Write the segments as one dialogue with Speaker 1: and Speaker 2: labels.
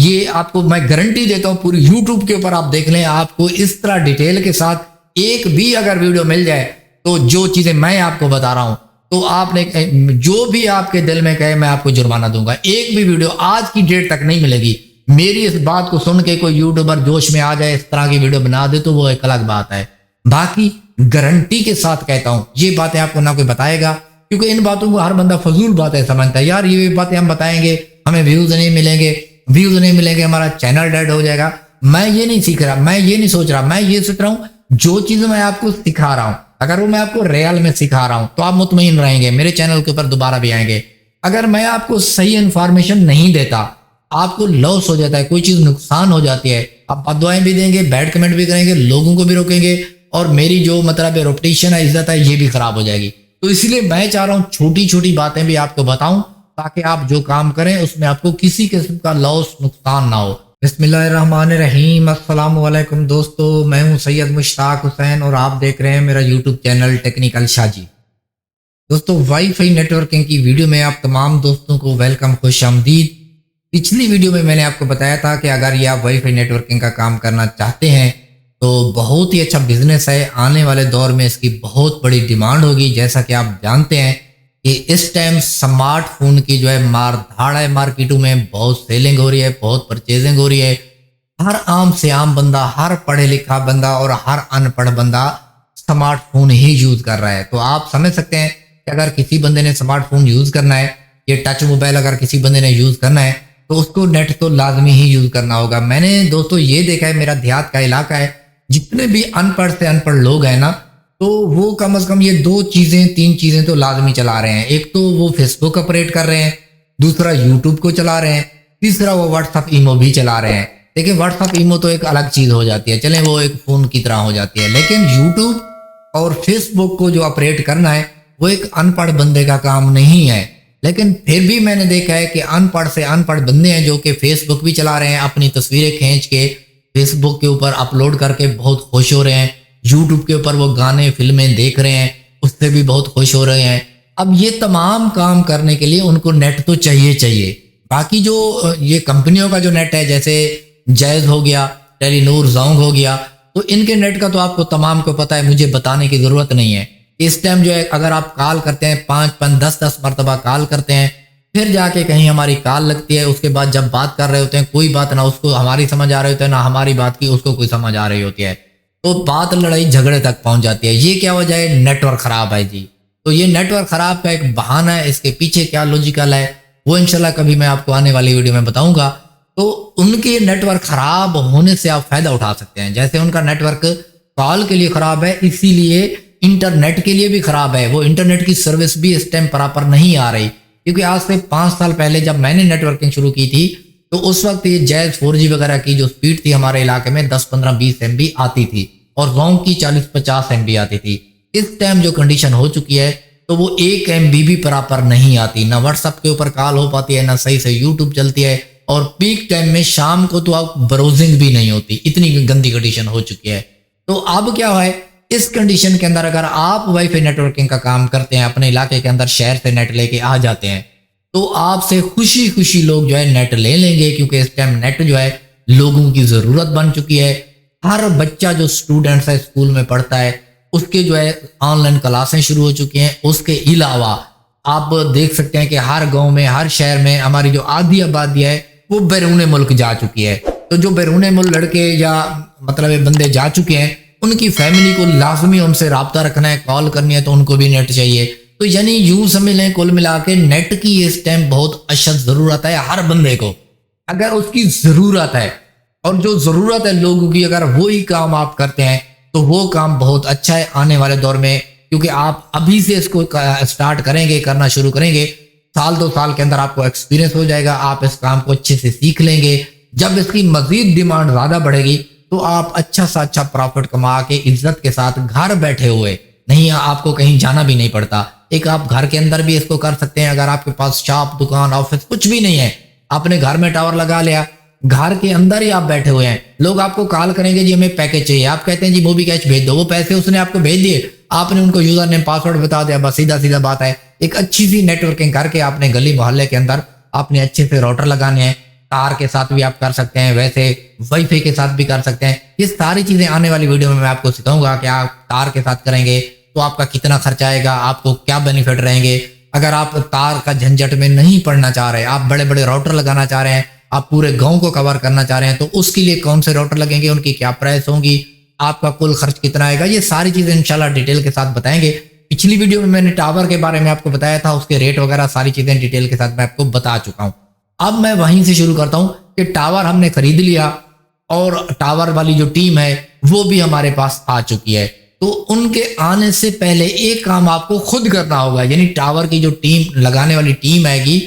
Speaker 1: ये आपको मैं गारंटी देता हूँ, पूरी यूट्यूब के ऊपर आप देख लें, आपको इस तरह डिटेल के साथ एक भी अगर वीडियो मिल जाए तो जो चीजें मैं आपको बता रहा हूं, तो आपने जो भी आपके दिल में कहे मैं आपको जुर्माना दूंगा। एक भी वीडियो आज की डेट तक नहीं मिलेगी। मेरी इस बात को सुन के कोई यूट्यूबर जोश में आ जाए, इस तरह की वीडियो बना दे, तो वो एक अलग बात है। बाकी गारंटी के साथ कहता हूं, ये बातें आपको ना कोई बताएगा, क्योंकि इन बातों को हर बंदा फजूल बातें समझता है। यार ये बातें हम बताएंगे, हमें व्यूज नहीं मिलेंगे, हमारा चैनल डेड हो जाएगा। मैं ये नहीं सीख रहा, मैं ये नहीं सोच रहा, मैं ये सोच रहा हूँ जो चीज मैं आपको सिखा रहा हूँ, अगर वो मैं आपको रियल में सिखा रहा हूं तो आप मुतमईन रहेंगे, मेरे चैनल के ऊपर दोबारा भी आएंगे। अगर मैं आपको सही इंफॉर्मेशन नहीं देता, आपको लॉस हो जाता है, कोई चीज नुकसान हो जाती है, आप बददुआएं भी देंगे, बैड कमेंट भी करेंगे, लोगों को भी रोकेंगे, और मेरी जो मतलब रेपुटेशन है, इज्जत है, ये भी खराब हो जाएगी। तो इसलिए मैं चाह रहा हूँ छोटी छोटी बातें भी आपको बताऊं, ताकि आप जो काम करें उसमें आपको किसी किस्म का लॉस नुकसान ना हो। बिस्मिल्लाहिर्रहमानिर्रहीम। अस्सलाम वालेकुम दोस्तों, मैं हूं सैयद मुश्ताक हुसैन और आप देख रहे हैं मेरा यूट्यूब चैनल टेक्निकल शाजी। दोस्तों, वाईफाई नेटवर्किंग की वीडियो में आप तमाम दोस्तों को वेलकम, खुश आमदीद। पिछली वीडियो में मैंने आपको बताया था कि अगर ये आप वाईफाई नेटवर्किंग का काम करना चाहते हैं तो बहुत ही अच्छा बिजनेस है। आने वाले दौर में इसकी बहुत बड़ी डिमांड होगी। जैसा कि आप जानते हैं कि इस टाइम स्मार्टफोन की जो है मार धाड़ है, मार्केटों में बहुत सेलिंग हो रही है, बहुत परचेजिंग हो रही है। हर आम से आम बंदा, हर पढ़े लिखा बंदा और हर अनपढ़ बंदा स्मार्टफोन ही यूज कर रहा है। तो आप समझ सकते हैं कि अगर किसी बंदे ने स्मार्टफोन यूज करना है, ये टच मोबाइल अगर किसी बंदे ने यूज करना है, तो उसको नेट तो लाजमी ही यूज करना होगा। मैंने दोस्तों ये देखा है, मेरा देहात का इलाका है, जितने भी अनपढ़ से अनपढ़ लोग हैं ना, तो वो कम से कम ये 2-3 चीजें तो लाजमी चला रहे हैं। एक तो वो फेसबुक ऑपरेट कर रहे हैं, दूसरा यूट्यूब को चला रहे हैं, तीसरा वो व्हाट्सअप ईमो भी चला रहे हैं। देखिए, व्हाट्सअप ईमो तो एक अलग चीज हो जाती है, चलें वो एक फोन की तरह हो जाती है, लेकिन यूट्यूब और फेसबुक को जो ऑपरेट करना है वो एक अनपढ़ बंदे का काम नहीं है। लेकिन फिर भी मैंने देखा है कि अनपढ़ से अनपढ़ बंदे हैं जो कि फेसबुक भी चला रहे हैं, अपनी तस्वीरें खींच के फेसबुक के ऊपर अपलोड करके बहुत खुश हो रहे हैं। यूट्यूब के ऊपर वो गाने फिल्में देख रहे हैं, उससे भी बहुत खुश हो रहे हैं। अब ये तमाम काम करने के लिए उनको नेट तो चाहिए। बाकी जो ये कंपनियों का जो नेट है, जैसे जैज हो गया, टेलीनूर, जोंग हो गया, तो इनके नेट का तो आपको तमाम को पता है, मुझे बताने की जरूरत नहीं है। इस टाइम जो है अगर आप कॉल करते हैं, 5-5, 10-10 मरतबा कॉल करते हैं, फिर जाके कहीं हमारी कॉल लगती है, उसके बाद जब बात कर रहे होते हैं, कोई बात ना उसको हमारी समझ आ रही होती है, ना हमारी बात की उसको कोई समझ आ रही होती है, तो बात लड़ाई झगड़े तक पहुंच जाती है। ये क्या वजह है? नेटवर्क खराब है जी। तो ये नेटवर्क खराब का एक बहाना है, इसके पीछे क्या लॉजिकल है वो इंशाल्लाह कभी मैं आपको आने वाली वीडियो में बताऊंगा। तो उनके नेटवर्क खराब होने से आप फायदा उठा सकते हैं। जैसे उनका नेटवर्क कॉल के लिए खराब है, इसीलिए इंटरनेट के लिए भी खराब है। वो इंटरनेट की सर्विस भी इस टाइम प्रॉपर नहीं आ रही, क्योंकि आज से 5 साल पहले जब मैंने नेटवर्किंग शुरू की थी, तो उस वक्त ये जैज 4G वगैरह की जो स्पीड थी हमारे इलाके में 10, 15, 20 MB आती थी, और जोंग की 40-50 MB आती थी। इस टाइम जो कंडीशन हो चुकी है, तो वो 1 MB भी प्रॉपर नहीं आती, ना व्हाट्सएप के ऊपर कॉल हो पाती है, ना सही से यूट्यूब चलती है, और पीक टाइम में शाम को तो आप ब्राउजिंग भी नहीं होती, इतनी गंदी कंडीशन हो चुकी है। तो अब क्या है, इस कंडीशन के अंदर अगर आप वाईफाई नेटवर्किंग का काम करते हैं, अपने इलाके के अंदर शहर से नेट लेके आ जाते हैं, तो आपसे खुशी खुशी लोग जो है नेट ले लेंगे, क्योंकि इस टाइम नेट जो है लोगों की जरूरत बन चुकी है। हर बच्चा जो स्टूडेंट्स है, स्कूल में पढ़ता है, उसके जो है ऑनलाइन क्लासें शुरू हो चुकी हैं। उसके अलावा आप देख सकते हैं कि हर गांव में, हर शहर में हमारी जो आधी आबादी है वो बैरून मुल्क जा चुकी है। तो जो बैरून मुल्क लड़के या मतलब बंदे जा चुके हैं, उनकी फैमिली को लाजमी उनसे रब्ता रखना है, कॉल करनी है, तो उनको भी नेट चाहिए। तो यानी यूं समझ लें, कुल मिला के नेट की इस टाइम बहुत अशद जरूरत है हर बंदे को। अगर उसकी जरूरत है, और जो जरूरत है लोगों की, अगर वो ही काम आप करते हैं तो वो काम बहुत अच्छा है आने वाले दौर में, क्योंकि आप अभी से इसको स्टार्ट करेंगे, करना शुरू करेंगे, 1-2 साल के अंदर आपको एक्सपीरियंस हो जाएगा, आप इस काम को अच्छे से सीख लेंगे। जब इसकी मजीद डिमांड ज्यादा बढ़ेगी तो आप अच्छा सा अच्छा प्रॉफिट कमा के इज्जत के साथ घर बैठे हुए, नहीं आपको कहीं जाना भी नहीं पड़ता, एक आप घर के अंदर भी इसको कर सकते हैं। अगर आपके पास शॉप, दुकान, ऑफिस कुछ भी नहीं है, आपने घर में टावर लगा लिया, घर के अंदर ही आप बैठे हुए हैं, लोग आपको कॉल करेंगे, जी हमें पैकेज चाहिए, आप कहते हैं जी मोबी कैश भेज दो, वो पैसे उसने आपको भेज दिए, आपने उनको यूजर नेम पासवर्ड बता दिया, बस सीधा सीधा बात है। एक अच्छी सी नेटवर्किंग करके आपने गली मोहल्ले के अंदर आपने अच्छे से राउटर लगाने हैं, तार के साथ भी आप कर सकते हैं, वैसे वाईफाई के साथ भी कर सकते हैं। ये सारी चीज़ें आने वाली वीडियो में मैं आपको सिखाऊंगा कि आप तार के साथ करेंगे तो आपका कितना खर्चा आएगा, आपको क्या बेनिफिट रहेंगे। अगर आप तार का झंझट में नहीं पड़ना चाह रहे, आप बड़े बड़े राउटर लगाना चाह रहे हैं, आप पूरे गांव को कवर करना चाह रहे हैं, तो उसके लिए कौन से राउटर लगेंगे, उनकी क्या प्राइस होगी, आपका कुल खर्च कितना आएगा, ये सारी चीज़ें इंशाल्लाह डिटेल के साथ बताएंगे। पिछली वीडियो में मैंने टावर के बारे में आपको बताया था, उसके रेट वगैरह सारी चीज़ें डिटेल के साथ मैं आपको बता चुका हूँ। अब मैं वहीं से शुरू करता हूँ कि टावर हमने खरीद लिया और टावर वाली जो टीम है वो भी हमारे पास आ चुकी है। तो उनके आने से पहले एक काम आपको खुद करना होगा, यानी टावर की जो टीम लगाने वाली टीम आएगी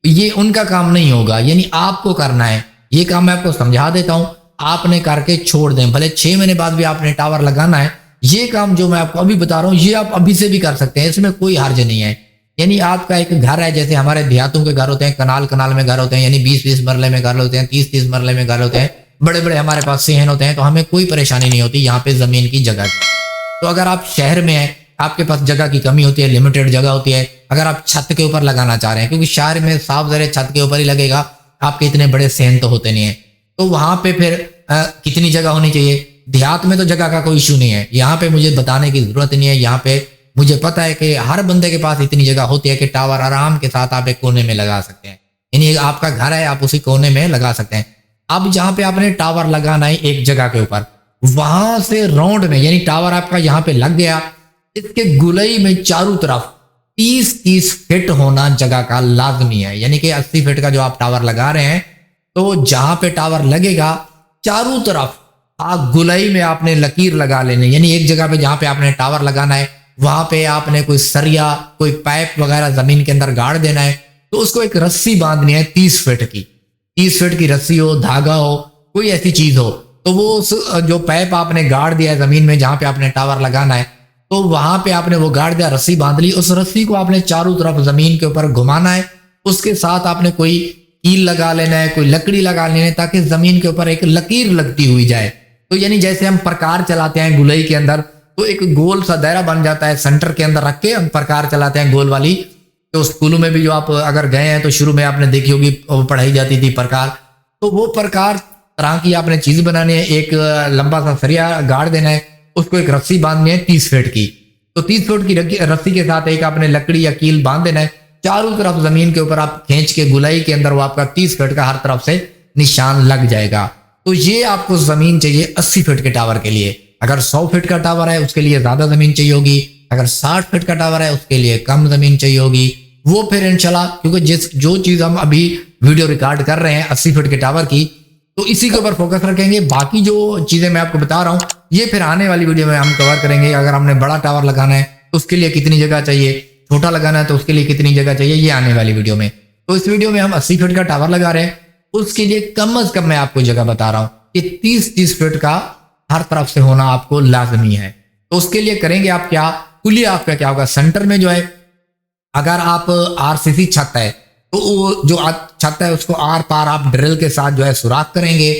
Speaker 1: ये उनका काम नहीं होगा, यानी आपको करना है। ये काम मैं आपको समझा देता हूँ, आपने करके छोड़ दें, भले 6 महीने बाद भी आपने टावर लगाना है। ये काम जो मैं आपको अभी बता रहा हूँ ये आप अभी से भी कर सकते हैं, इसमें कोई हर्ज नहीं है। यानी आपका एक घर है, जैसे हमारे देहातों के घर होते हैं, कनाल में घर होते हैं, यानी 20-20 मरले में घर होते हैं, 30-30 मरले में घर होते हैं, बड़े बड़े हमारे पास सेहन होते हैं, तो हमें कोई परेशानी नहीं होती यहाँ पे जमीन की जगह की। तो अगर आप शहर में हैं, आपके पास जगह की कमी होती है, लिमिटेड जगह होती है, अगर आप छत के ऊपर लगाना चाह रहे हैं, क्योंकि शहर में साफ ज़रे छत के ऊपर ही लगेगा, आपके इतने बड़े सेहन तो होते नहीं है, तो वहां पे फिर कितनी जगह होनी चाहिए। देहात में तो जगह का कोई इशू नहीं है, यहाँ पे मुझे बताने की जरूरत नहीं है। यहाँ पे मुझे पता है कि हर बंदे के पास इतनी जगह होती है कि टावर आराम के साथ आप एक कोने में लगा सकते हैं, यानी आपका घर है आप उसी कोने में लगा सकते हैं। अब जहाँ पे आपने टावर लगाना है एक जगह के ऊपर, वहां से राउंड में, यानी टावर आपका यहाँ पे लग गया, इसके गुलई में चारों तरफ 30-30 फीट होना जगह का लाजमी है। यानी कि 80 फीट का जो आप टावर लगा रहे हैं, तो जहां पे टावर लगेगा चारों तरफ आप गुलई में आपने लकीर लगा लेने, यानी एक जगह पे जहां पे आपने टावर लगाना है वहां पे आपने कोई सरिया, कोई पाइप वगैरह जमीन के अंदर गाड़ देना है, तो उसको एक रस्सी बांधनी है 30 फीट की। 30 फीट की रस्सी हो, धागा हो, कोई ऐसी चीज हो, तो वो उस जो पाइप आपने गाड़ दिया है जमीन में जहां पे आपने टावर लगाना है, तो वहां पे आपने वो गाड़ दिया, रस्सी बांध ली, उस रस्सी को आपने चारों तरफ जमीन के ऊपर घुमाना है। उसके साथ आपने कोई कील लगा लेना है, कोई लकड़ी लगा लेना है, ताकि जमीन के ऊपर एक लकीर लगती हुई जाए। तो यानी जैसे हम प्रकार चलाते हैं गुलई के अंदर, तो एक गोल सा दायरा बन जाता है, सेंटर के अंदर रख के हम प्रकार चलाते हैं गोल वाली। तो स्कूलों में भी जो आप अगर गए हैं तो शुरू में आपने देखी होगी पढ़ाई जाती थी प्रकार, तो वो प्रकार तरह की आपने चीज बनानी है, एक लंबा सा सरिया गाड़ देना है, उसको एक रस्सी बांधनी है 30 फीट की। तो 30 फीट की रस्सी के साथ एक आपने लकड़ी या कील बांध देना है, चारों तरफ जमीन के ऊपर आप खींच के गुलाई के अंदर वो आपका 30 फीट का हर तरफ से निशान लग जाएगा। तो ये आपको जमीन चाहिए 80 फीट के टावर के लिए। अगर 100 फीट का टावर है उसके लिए ज्यादा जमीन चाहिए होगी, अगर 60 फीट का टावर है उसके लिए कम जमीन चाहिए होगी। वो फिर इंशाल्लाह, क्योंकि जो चीज हम अभी वीडियो रिकॉर्ड कर रहे हैं 80 फीट के टावर की, तो इसी के ऊपर फोकस रखेंगे। बाकी जो चीजें मैं आपको बता रहा हूँ ये फिर आने वाली वीडियो में हम कवर करेंगे। अगर हमने बड़ा टावर लगाना है तो उसके लिए कितनी जगह चाहिए, छोटा लगाना है तो उसके लिए कितनी जगह चाहिए, ये आने वाली वीडियो में। तो इस वीडियो में हम 80 फीट का टावर लगा रहे हैं, उसके लिए कम से कम मैं आपको जगह बता रहा हूँ कि 30-30 फीट का हर तरफ से होना आपको लाजमी है। तो उसके लिए करेंगे आप क्या, कुलिया आपका क्या होगा, सेंटर में जो है, अगर आप आरसीसी छत है तो वो जो छत है उसको आर पार आप ड्रिल के साथ जो है सुराख करेंगे,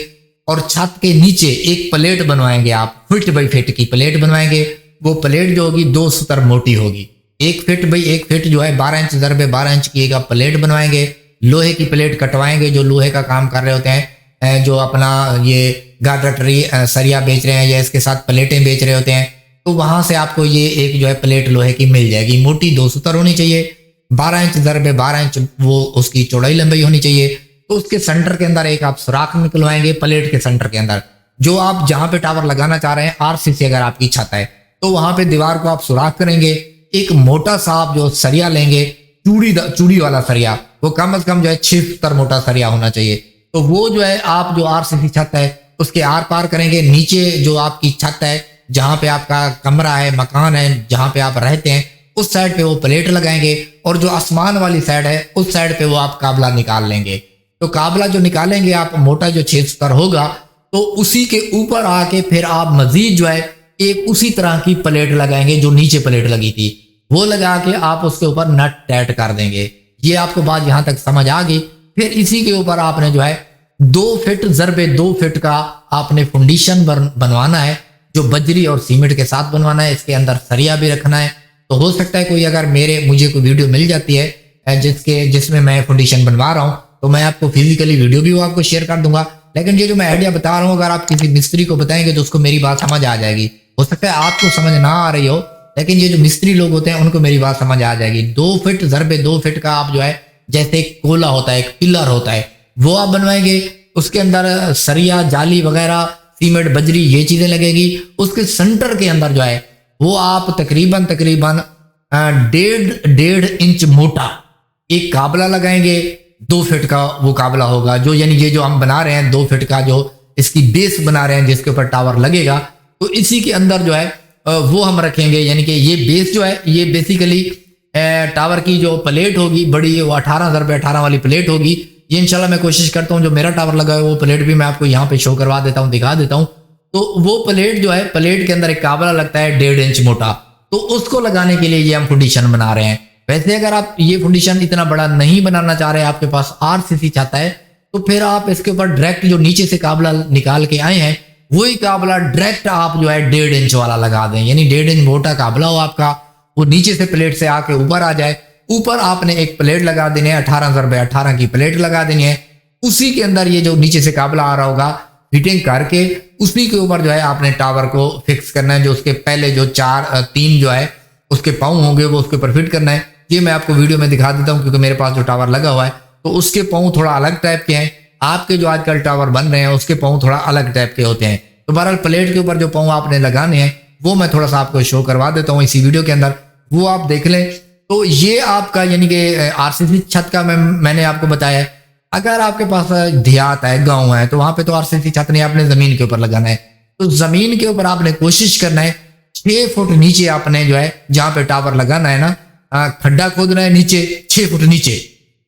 Speaker 1: और छत के नीचे एक प्लेट बनवाएंगे, आप फीट बाई फीट की प्लेट बनवाएंगे। वो प्लेट जो होगी 2 सूतर मोटी होगी, 1 फीट बाई 1 फीट जो है 12 इंच × 12 इंच की एक प्लेट बनवाएंगे। लोहे की प्लेट कटवाएंगे, जो लोहे का काम कर रहे होते हैं, जो अपना ये गार्डरटरी सरिया बेच रहे हैं या इसके साथ प्लेटें बेच रहे होते हैं, तो वहां से आपको ये एक जो है प्लेट लोहे की मिल जाएगी। मोटी 2 सूतर होनी चाहिए, 12 इंच × 12 इंच वो उसकी चौड़ाई लंबाई होनी चाहिए। तो उसके सेंटर के अंदर एक आप सुराख निकलवाएंगे प्लेट के सेंटर के अंदर। जो आप जहां पे टावर लगाना चाह रहे हैं आरसीसी अगर आपकी छत है तो वहां पे दीवार को आप सुराख करेंगे। एक मोटा सा आप जो सरिया लेंगे, चूड़ी वाला सरिया, वो कम से कम जो है 6 सूतर मोटा सरिया होना चाहिए। तो वो जो है आप जो आरसीसी छत है उसके आर पार करेंगे। नीचे जो आपकी छत है, जहां पे आपका कमरा है, मकान है, जहां पे आप रहते हैं, उस साइड पे वो प्लेट लगाएंगे, और जो आसमान वाली साइड है उस साइड पे वो आप काबला निकाल लेंगे। तो काबला जो निकालेंगे आप, मोटा जो 6 सूतर होगा, तो उसी के ऊपर आके फिर आप मजीद जो है एक उसी तरह की प्लेट लगाएंगे जो नीचे प्लेट लगी थी, वो लगा के आप उसके ऊपर नट टाइट कर देंगे। ये आपको बात यहां तक समझ आ गई। फिर इसी के ऊपर आपने जो है 2 फीट × 2 फीट का आपने फाउंडेशन बनवाना है, जो बजरी और सीमेंट के साथ बनवाना है। इसके अंदर सरिया भी रखना है। तो हो सकता है कोई अगर मुझे कोई वीडियो मिल जाती है जिसमें मैं फाउंडेशन बनवा रहा हूँ, तो मैं आपको फिजिकली वीडियो भी वो आपको शेयर कर दूंगा। लेकिन ये जो मैं आइडिया बता रहा हूँ, अगर आप किसी मिस्त्री को बताएंगे तो उसको मेरी बात समझ आ जाएगी। हो सकता है आपको समझ ना आ रही हो, लेकिन ये जो मिस्त्री लोग होते हैं उनको मेरी बात समझ आ जाएगी। 2 फीट ज़रबे 2 फीट का आप जो है, जैसे एक कोला होता है, एक पिलर होता है, वो आप बनवाएंगे। उसके अंदर सरिया, जाली वगैरह, सीमेंट, बजरी, ये चीजें लगेगी। उसके सेंटर के अंदर जो है वो आप तकरीबन 1.5 इंच मोटा एक काबला लगाएंगे। 2 फीट का वो काबला होगा, जो यानी ये जो हम बना रहे हैं 2 फीट का जो इसकी बेस बना रहे हैं जिसके ऊपर टावर लगेगा, तो इसी के अंदर जो है वो हम रखेंगे। यानी कि ये बेस जो है, ये बेसिकली टावर की जो प्लेट होगी बड़ी, वो 18x18 वाली प्लेट होगी। ये इंशाल्लाह मैं कोशिश करता हूँ जो मेरा टावर लगा है वो प्लेट भी मैं आपको यहाँ पे शो करवा देता हूँ, दिखा देता हूँ। तो वो प्लेट जो है, प्लेट के अंदर एक काबला लगता है 1.5 इंच मोटा, तो उसको लगाने के लिए ये हम फाउंडेशन बना रहे हैं। वैसे अगर आप ये फाउंडेशन इतना बड़ा नहीं बनाना चाह रहे, आपके पास आरसीसी चाहता है, तो फिर आप इसके ऊपर डायरेक्ट जो नीचे से काबला निकाल के आए हैं वही काबला डायरेक्ट आप जो है 1.5 इंच वाला लगा दें। यानी 1.5 इंच मोटा काबला हो आपका, वो नीचे से प्लेट से आके ऊपर आ जाए। ऊपर आपने एक प्लेट लगा देनी है, 18x18 की प्लेट लगा देनी है। उसी के अंदर ये जो नीचे से काबला आ रहा होगा फिटिंग करके उसी के ऊपर जो है आपने टावर को फिक्स करना है। जो उसके पहले जो 3 जो है उसके पाँव होंगे वो उसके ऊपर फिट करना है। ये मैं आपको वीडियो में दिखा देता हूँ, क्योंकि मेरे पास जो टावर लगा हुआ है तो उसके पाँव थोड़ा अलग टाइप के हैं। आपके जो आजकल टावर बन रहे हैं उसके पाँव थोड़ा अलग टाइप के होते हैं। तो बहरहाल प्लेट के ऊपर जो पाँव आपने लगाने हैं वो मैं थोड़ा सा आपको शो करवा देता हूँ इसी वीडियो के अंदर, वो आप देख लें। तो ये आपका यानी कि आरसीसी छत का मैंने आपको बताया है। अगर आपके पास देहात है, गांव है, तो वहां पे तो आरसीसी छत नहीं, आपने जमीन के ऊपर लगाना है। तो जमीन के ऊपर आपने कोशिश करना है 6 फुट नीचे आपने जो है जहां पे टावर लगाना है ना, खड्डा खोदना है नीचे 6 फुट नीचे।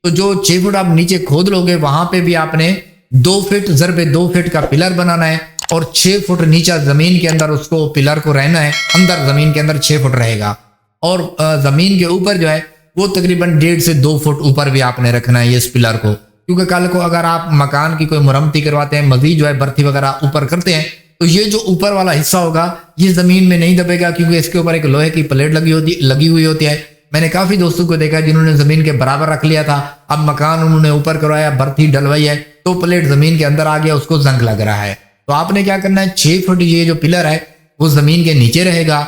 Speaker 1: तो जो 6 फुट आप नीचे खोद लोगे वहां पे भी आपने 2 फीट ज़रबे 2 फीट का पिलर बनाना है और 6 फुट नीचे जमीन के अंदर उसको पिलर को रहना है। अंदर जमीन के अंदर 6 फुट रहेगा और जमीन के ऊपर जो है वो तकरीबन 1.5 से 2 फुट ऊपर भी आपने रखना है ये इस पिलर को। क्योंकि कल को अगर आप मकान की कोई मुरम्मती करवाते हैं, मजीद जो है बर्थी वगैरह ऊपर करते हैं, तो ये जो ऊपर वाला हिस्सा होगा ये जमीन में नहीं दबेगा, क्योंकि इसके ऊपर एक लोहे की प्लेट लगी हुई होती है। मैंने काफी दोस्तों को देखा जिन्होंने जमीन के बराबर रख लिया था, अब मकान उन्होंने ऊपर करवाया, बर्थी डलवाई है, तो प्लेट जमीन के अंदर आ गया, उसको जंग लग रहा है। तो आपने क्या करना है, 6 फुट ये जो पिलर है वो जमीन के नीचे रहेगा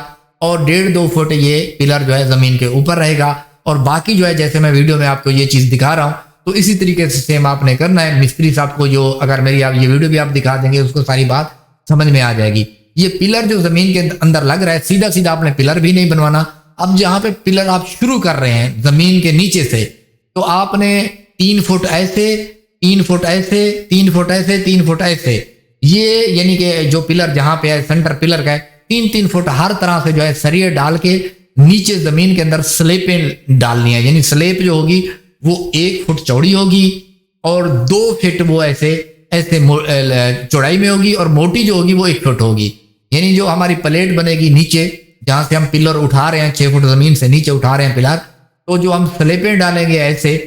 Speaker 1: और 1.5-2 फुट ये पिलर जो है जमीन के ऊपर रहेगा। और बाकी जो है जैसे मैं वीडियो में आपको ये चीज दिखा रहा हूँ, तो इसी तरीके से सेम आपने करना है। मिस्त्री साहब को जो अगर मेरी आप ये वीडियो भी आप दिखा देंगे उसको सारी बात समझ में आ जाएगी। ये पिलर जो जमीन के अंदर लग रहा है, सीधा सीधा आपने पिलर भी नहीं बनवाना। अब जहां पे पिलर आप शुरू कर रहे हैं जमीन के नीचे से, तो आपने 3 फुट ऐसे, 3 फुट ऐसे, 3 फुट ऐसे, 3 फुट ऐसे, ये यानी कि जो पिलर जहां पे है सेंटर पिलर का है, 3-3 फुट हर तरह से जो है सरिये डाल के नीचे जमीन के अंदर स्लेपें डालनी है। यानी स्लेप जो होगी वो 1 फुट चौड़ी होगी और 2 फीट वो ऐसे ऐसे चौड़ाई में होगी और मोटी जो होगी वो 1 फुट होगी। यानी जो हमारी प्लेट बनेगी नीचे जहां से हम पिलर उठा रहे हैं, 6 फुट जमीन से नीचे उठा रहे हैं पिलर, तो जो हम स्लेपें डालेंगे ऐसे,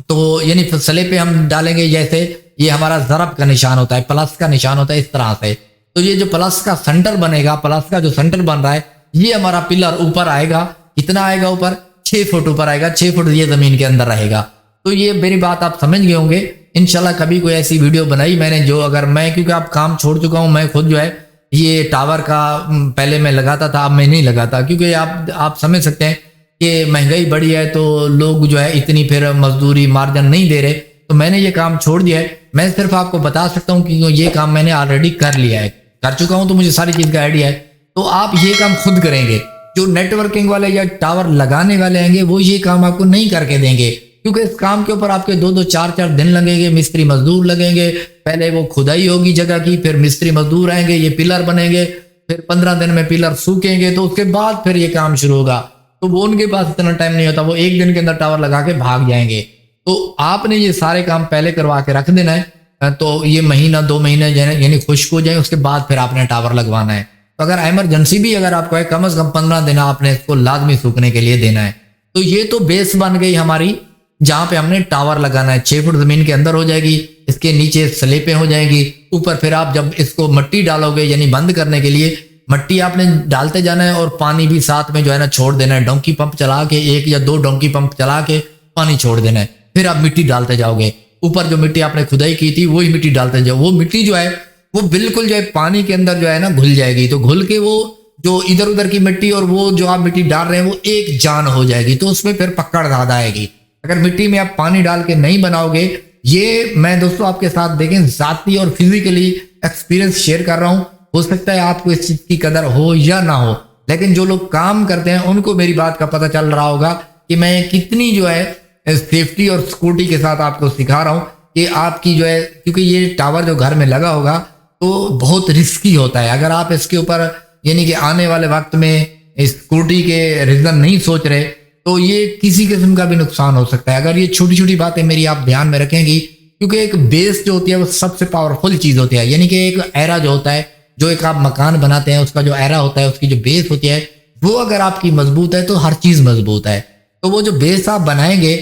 Speaker 1: तो यानी स्लेपें हम डालेंगे जैसे ये हमारा ज़रब का निशान होता है, प्लस का निशान होता है, इस तरह से। तो ये जो प्लस का सेंटर बनेगा, प्लस का जो सेंटर बन रहा है, ये हमारा पिलर ऊपर आएगा। कितना आएगा ऊपर? 6 फुट ऊपर आएगा, 6 फुट ये जमीन के अंदर रहेगा। तो ये मेरी बात आप समझ गए होंगे। इंशाल्लाह कभी कोई ऐसी वीडियो बनाई मैंने जो, अगर मैं, क्योंकि आप काम छोड़ चुका हूं, मैं खुद जो है ये टावर का पहले मैं लगाता था, अब मैं नहीं लगाता, क्योंकि आप समझ सकते हैं कि महंगाई बढ़ी है तो लोग जो है इतनी फिर मजदूरी मार्जिन नहीं दे रहे, तो मैंने ये काम छोड़ दिया है। मैं सिर्फ आपको बता सकता हूँ कि ये काम मैंने ऑलरेडी कर लिया है, कर चुका हूँ, तो मुझे सारी चीज का आइडिया है। तो आप ये काम खुद करेंगे। जो नेटवर्किंग वाले या टावर लगाने वाले आएंगे वो ये काम आपको नहीं करके देंगे, क्योंकि इस काम के ऊपर आपके 2-2, 4-4 दिन लगेंगे, मिस्त्री मजदूर लगेंगे। पहले वो खुदाई होगी जगह की, फिर मिस्त्री मजदूर आएंगे, ये पिलर बनेंगे, फिर 15 दिन में पिलर सूखेंगे, तो उसके बाद फिर ये काम शुरू होगा। तो वो उनके पास इतना टाइम नहीं होता, वो 1 दिन के अंदर टावर लगा के भाग जाएंगे। तो आपने ये सारे काम पहले करवा के रख देना है। तो ये महीना 2 महीने यानी खुश्क हो जाए, उसके बाद फिर आपने टावर लगवाना है। तो अगर इमरजेंसी भी अगर आपको है, कम से कम 15 दिन आपने इसको लाजमी सूखने के लिए देना है। तो ये तो बेस बन गई हमारी, जहां पे हमने टावर लगाना है। 6 फुट जमीन के अंदर हो जाएगी, इसके नीचे स्लेपें हो जाएंगी, ऊपर फिर आप जब इसको मट्टी डालोगे, यानी बंद करने के लिए मट्टी आपने डालते जाना है और पानी भी साथ में जो है ना छोड़ देना है। डोंकी पंप चला के, 1 या 2 डोंकी पंप चला के पानी छोड़ देना है, फिर आप मिट्टी डालते जाओगे। ऊपर जो मिट्टी आपने खुदाई की थी वही मिट्टी डालते जाओ। वो मिट्टी जो है वो बिल्कुल जो है पानी के अंदर जो है ना घुल जाएगी। तो घुल के वो जो इधर उधर की मिट्टी और वो जो आप मिट्टी डाल रहे हैं वो एक जान हो जाएगी। तो उसमें फिर पकड़ ज्यादा आएगी। अगर मिट्टी में आप पानी डाल के नहीं बनाओगे, ये मैं दोस्तों आपके साथ देखें जाती और फिजिकली एक्सपीरियंस शेयर कर रहा हूं। हो सकता है आपको इस चीज की कदर हो या ना हो, लेकिन जो लोग काम करते हैं उनको मेरी बात का पता चल रहा होगा कि मैं कितनी जो है सेफ्टी और सिक्योरिटी के साथ आपको सिखा रहा हूं कि आपकी जो है, क्योंकि ये टावर जो घर में लगा होगा तो बहुत रिस्की होता है। अगर आप इसके ऊपर यानी कि आने वाले वक्त में सिक्योरिटी के रीजन नहीं सोच रहे तो ये किसी किस्म का भी नुकसान हो सकता है। अगर ये छोटी छोटी बातें मेरी आप ध्यान में रखेंगी, क्योंकि एक बेस जो होती है वो सबसे पावरफुल चीज होती है। यानी कि एक एरा जो होता है, जो एक आप मकान बनाते हैं उसका जो एरा होता है, उसकी जो बेस होती है वो अगर आपकी मजबूत है तो हर चीज मजबूत है। तो वो जो बेस आप बनाएंगे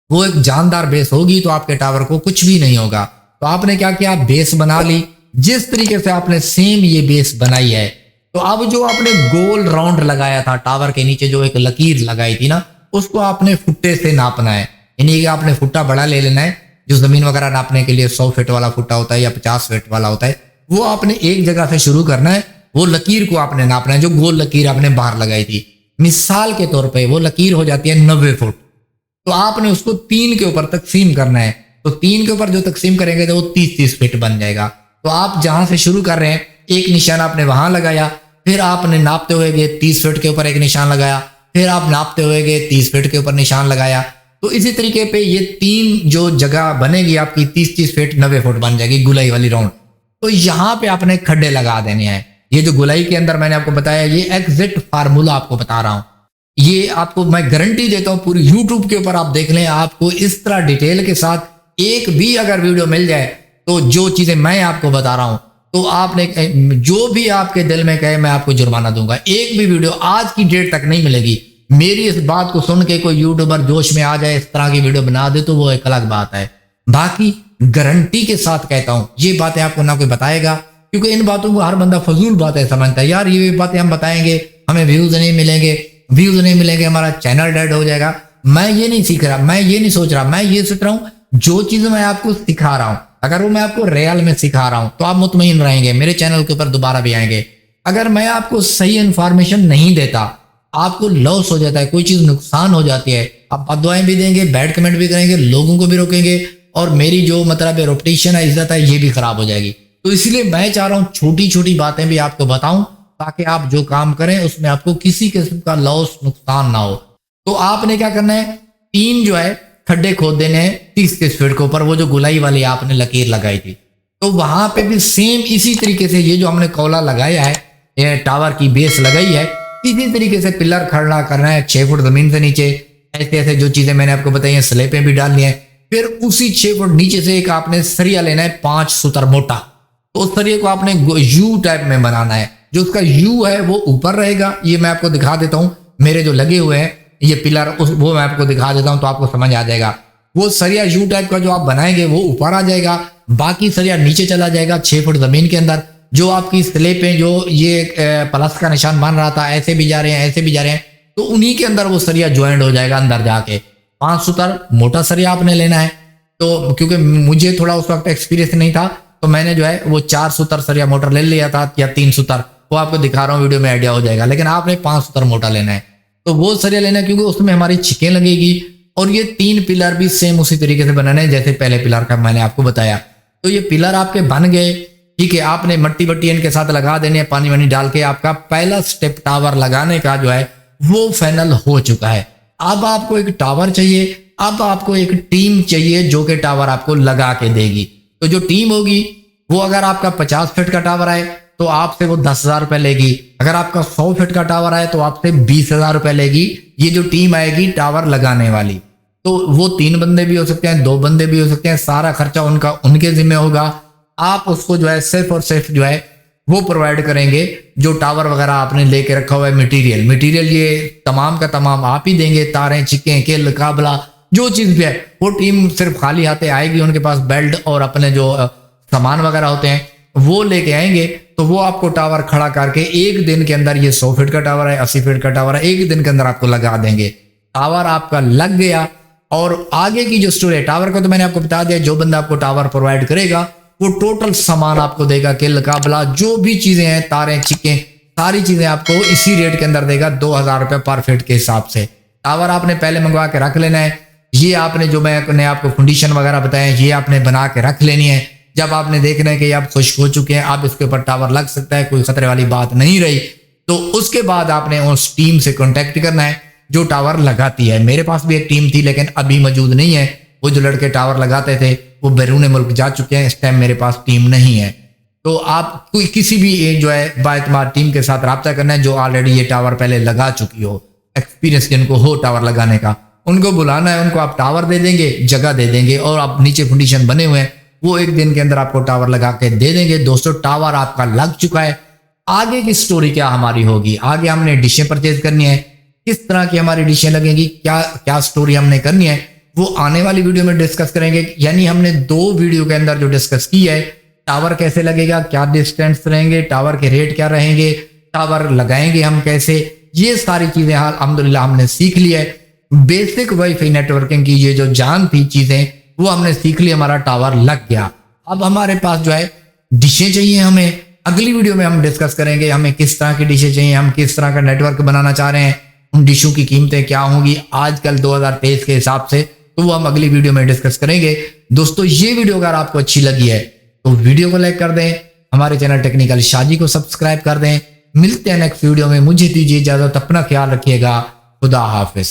Speaker 1: वो एक जानदार बेस होगी तो आपके टावर को कुछ भी नहीं होगा। तो आपने क्या किया, बेस बना ली। जिस तरीके से आपने सेम ये बेस बनाई है, तो अब जो आपने गोल राउंड लगाया था टावर के नीचे, जो एक लकीर लगाई थी ना, उसको आपने फुट्टे से नापना है। यानी कि आपने फुट्टा बड़ा ले लेना है। जो जमीन वगैरह नापने के लिए 100 फीट वाला फुट्टा होता है या 50 फीट वाला होता है, वो आपने एक जगह से शुरू करना है। वो लकीर को आपने नापना है, जो गोल लकीर आपने बाहर लगाई थी। मिसाल के तौर पर वो लकीर हो जाती है 90 फुट, तो आपने उसको 3 के ऊपर तकसीम करना है। तो 3 के ऊपर जो तकसीम करेंगे तो वो 30-30 फीट बन जाएगा। तो आप जहां से शुरू कर रहे हैं एक निशान आपने वहां लगाया, फिर आपने नापते हुए गए 30 फीट के ऊपर एक निशान लगाया, फिर आप नापते हुए गए 30 फीट के ऊपर निशान लगाया। तो इसी तरीके पे ये 3 जो जगह बनेगी आपकी 30-30 फीट 90 फुट बन जाएगी गुलाई वाली राउंड। तो यहाँ पे आपने खड्डे लगा देने हैं। ये जो गुलाई के अंदर मैंने आपको बताया, ये एग्जैक्ट फार्मूला आपको बता रहा हूं। ये आपको मैं गारंटी देता हूं, पूरी यूट्यूब के ऊपर आप देख लें, आपको इस तरह डिटेल के साथ एक भी अगर वीडियो मिल जाए तो जो चीजें मैं आपको बता रहा हूं, तो आपने जो भी आपके दिल में कहे मैं आपको जुर्माना दूंगा। एक भी वीडियो आज की डेट तक नहीं मिलेगी। मेरी इस बात को सुन के कोई यूट्यूबर जोश में आ जाए, इस तरह की वीडियो बना दे, तो वो एक अलग बात है। बाकी गारंटी के साथ कहता हूं, ये बातें आपको ना कोई बताएगा, क्योंकि इन बातों को हर बंदा फजूल बातें समझता है। यार ये बातें हम बताएंगे हमें व्यूज नहीं मिलेंगे, हमारा चैनल डेड हो जाएगा। मैं ये नहीं सीख रहा, मैं ये नहीं सोच रहा। मैं ये सोच रहा हूं जो चीज मैं आपको सिखा रहा हूं, अगर वो मैं आपको रियल में सिखा रहा हूं तो आप मुतमईन रहेंगे, मेरे चैनल के ऊपर दोबारा भी आएंगे। अगर मैं आपको सही इंफॉर्मेशन नहीं देता, आपको लॉस हो जाता है, कोई चीज नुकसान हो जाती है, आप बददुआएं भी देंगे, बैड कमेंट भी करेंगे, लोगों को भी रोकेंगे, और मेरी जो मतलब रेपुटेशन है, इज्जत है, ये भी खराब हो जाएगी। तो इसलिए मैं चाह रहा हूं छोटी छोटी बातें भी आपको बताऊं, ताकि आप जो काम करें उसमें आपको किसी किस्म का लॉस नुकसान ना हो। तो आपने क्या करना है, 3 जो है खड्डे खोद देने हैं 30-30 फीट के ऊपर, वो जो गुलाई वाली आपने लकीर लगाई थी। तो वहां पे भी सेम इसी तरीके से ये जो हमने कोला लगाया है, ये टावर की बेस लगाई है, इसी तरीके से पिलर खड़ा करना है 6 फुट जमीन से नीचे। ऐसे ऐसे जो चीजें मैंने आपको बताई हैं, स्लेपें भी डालनी है। फिर उसी 6 फुट नीचे से एक आपने सरिया लेना है 5 सूतर मोटा। तो उस सरिये को आपने यू टाइप में बनाना है। जो उसका यू है वो ऊपर रहेगा, ये मैं आपको दिखा देता हूं। मेरे जो लगे हुए हैं ये पिलर, वो मैं आपको दिखा देता हूं तो आपको समझ आ जाएगा। वो सरिया यू टाइप का जो आप बनाएंगे वो ऊपर आ जाएगा, बाकी सरिया नीचे चला जाएगा 6 फुट जमीन के अंदर। जो आपकी स्लेपें, जो ये प्लस का निशान बन रहा था, ऐसे भी जा रहे हैं, ऐसे भी जा रहे हैं, तो उन्हीं के अंदर वो सरिया ज्वाइंट हो जाएगा अंदर जाके। 5 सूतर मोटा सरिया आपने लेना है। तो क्योंकि मुझे थोड़ा उस वक्त एक्सपीरियंस नहीं था, तो मैंने जो है वो 4 सूतर सरिया मोटर ले लिया था, या 3 सूतर, वो आपको दिखा रहा हूँ, वीडियो में आइडिया हो जाएगा। लेकिन आपने 5 सूतर मोटा लेना है, तो वो सरिया लेना है, क्योंकि उसमें हमारी चिकें लगेगी। और ये 3 पिलर भी सेम उसी तरीके से बनाने हैं जैसे पहले पिलर का मैंने आपको बताया। तो ये पिलर आपके बन गए, ठीक है। आपने मट्टी बट्टी इनके साथ लगा देने, पानी वानी डाल के आपका पहला स्टेप टावर लगाने का जो है वो फाइनल हो चुका है। अब आपको एक टावर चाहिए, अब आपको एक टीम चाहिए जो कि टावर आपको लगा के देगी। तो जो टीम होगी वो, अगर आपका 50 फीट का टावर है तो आपसे वो 10,000 रुपए लेगी। अगर आपका 100 फीट का टावर है तो आपसे 20,000 रुपए लेगी। ये जो टीम आएगी टावर लगाने वाली, तो वो 3 बंदे भी हो सकते हैं, 2 बंदे भी हो सकते हैं, सारा खर्चा उनके जिम्मे होगा। आप उसको जो है सिर्फ और सिर्फ जो है वो प्रोवाइड करेंगे। जो टावर वगैरह आपने लेके रखा हुआ है, मटेरियल ये तमाम का तमाम आप ही देंगे। तारें, चिक्के, किल, काबला, जो चीज भी है, वो टीम सिर्फ खाली हाथे आएगी। उनके पास बेल्ट और अपने जो सामान वगैरह होते हैं वो लेके आएंगे। तो वो आपको टावर खड़ा करके एक दिन के अंदर, ये 100 फीट का टावर है, 80 फीट का टावर है, एक दिन के अंदर आपको लगा देंगे। टावर आपका लग गया, और आगे की जो स्टोरी है टावर का तो मैंने आपको बता दिया, जो बंदा आपको टावर प्रोवाइड करेगा वो टोटल सामान आपको देगा, किल काबला जो भी चीजें हैं, तारें चिक्के सारी चीजें आपको इसी रेट के अंदर देगा, 2000 रुपये पर फीट के हिसाब से। टावर आपने पहले मंगवा के रख लेना है। ये आपने जो मैंने आपको कंडीशन वगैरह बताया ये आपने बना के रख लेनी है। जब आपने देखना है कि आप खुश हो चुके हैं, आप इसके ऊपर टावर लग सकता है, कोई खतरे वाली बात नहीं रही, तो उसके बाद आपने उस टीम से कॉन्टेक्ट करना है जो टावर लगाती है। मेरे पास भी एक टीम थी लेकिन अभी मौजूद नहीं है। वो जो लड़के टावर लगाते थे वो बैरून मुल्क जा चुके हैं, इस टाइम मेरे पास टीम नहीं है। तो आप कोई किसी भी जो है बाएतमाद टीम के साथ रब्ता करना है जो ऑलरेडी ये टावर पहले लगा चुकी हो, एक्सपीरियंस जिनको हो टावर लगाने का, उनको बुलाना है। उनको आप टावर दे देंगे, जगह दे देंगे और आप नीचे कंडीशन बने हुए हैं, वो एक दिन के अंदर आपको टावर लगा के दे देंगे। दोस्तों टावर आपका लग चुका है। आगे की स्टोरी क्या हमारी होगी, आगे हमने डिशें परचेज करनी है, किस तरह की हमारी डिशें लगेंगी, क्या क्या स्टोरी हमने करनी है, वो आने वाली वीडियो में डिस्कस करेंगे। यानी हमने 2 वीडियो के अंदर जो डिस्कस की है, टावर कैसे लगेगा, क्या डिस्टेंस रहेंगे, टावर के रेट क्या रहेंगे, टावर लगाएंगे हम कैसे, ये सारी चीजें अल्हम्दुलिल्लाह हमने सीख ली है। बेसिक वाईफाई नेटवर्किंग की ये जो जान थी चीजें वो हमने सीख ली, हमारा टावर लग गया। अब हमारे पास जो है डिशें चाहिए हमें। अगली वीडियो में हम डिस्कस करेंगे हमें किस तरह की डिशें चाहिए, हम किस तरह का नेटवर्क बनाना चाह रहे हैं, उन डिशों की कीमतें क्या होंगी आजकल 2023 के हिसाब से, तो वो हम अगली वीडियो में डिस्कस करेंगे। दोस्तों ये वीडियो अगर आपको अच्छी लगी है तो वीडियो को लाइक कर दें, हमारे चैनल टेक्निकल शाजी को सब्सक्राइब कर दें। मिलते हैं नेक्स्ट वीडियो में, मुझे दीजिए इजाजत, अपना ख्याल रखिएगा, खुदा हाफिज।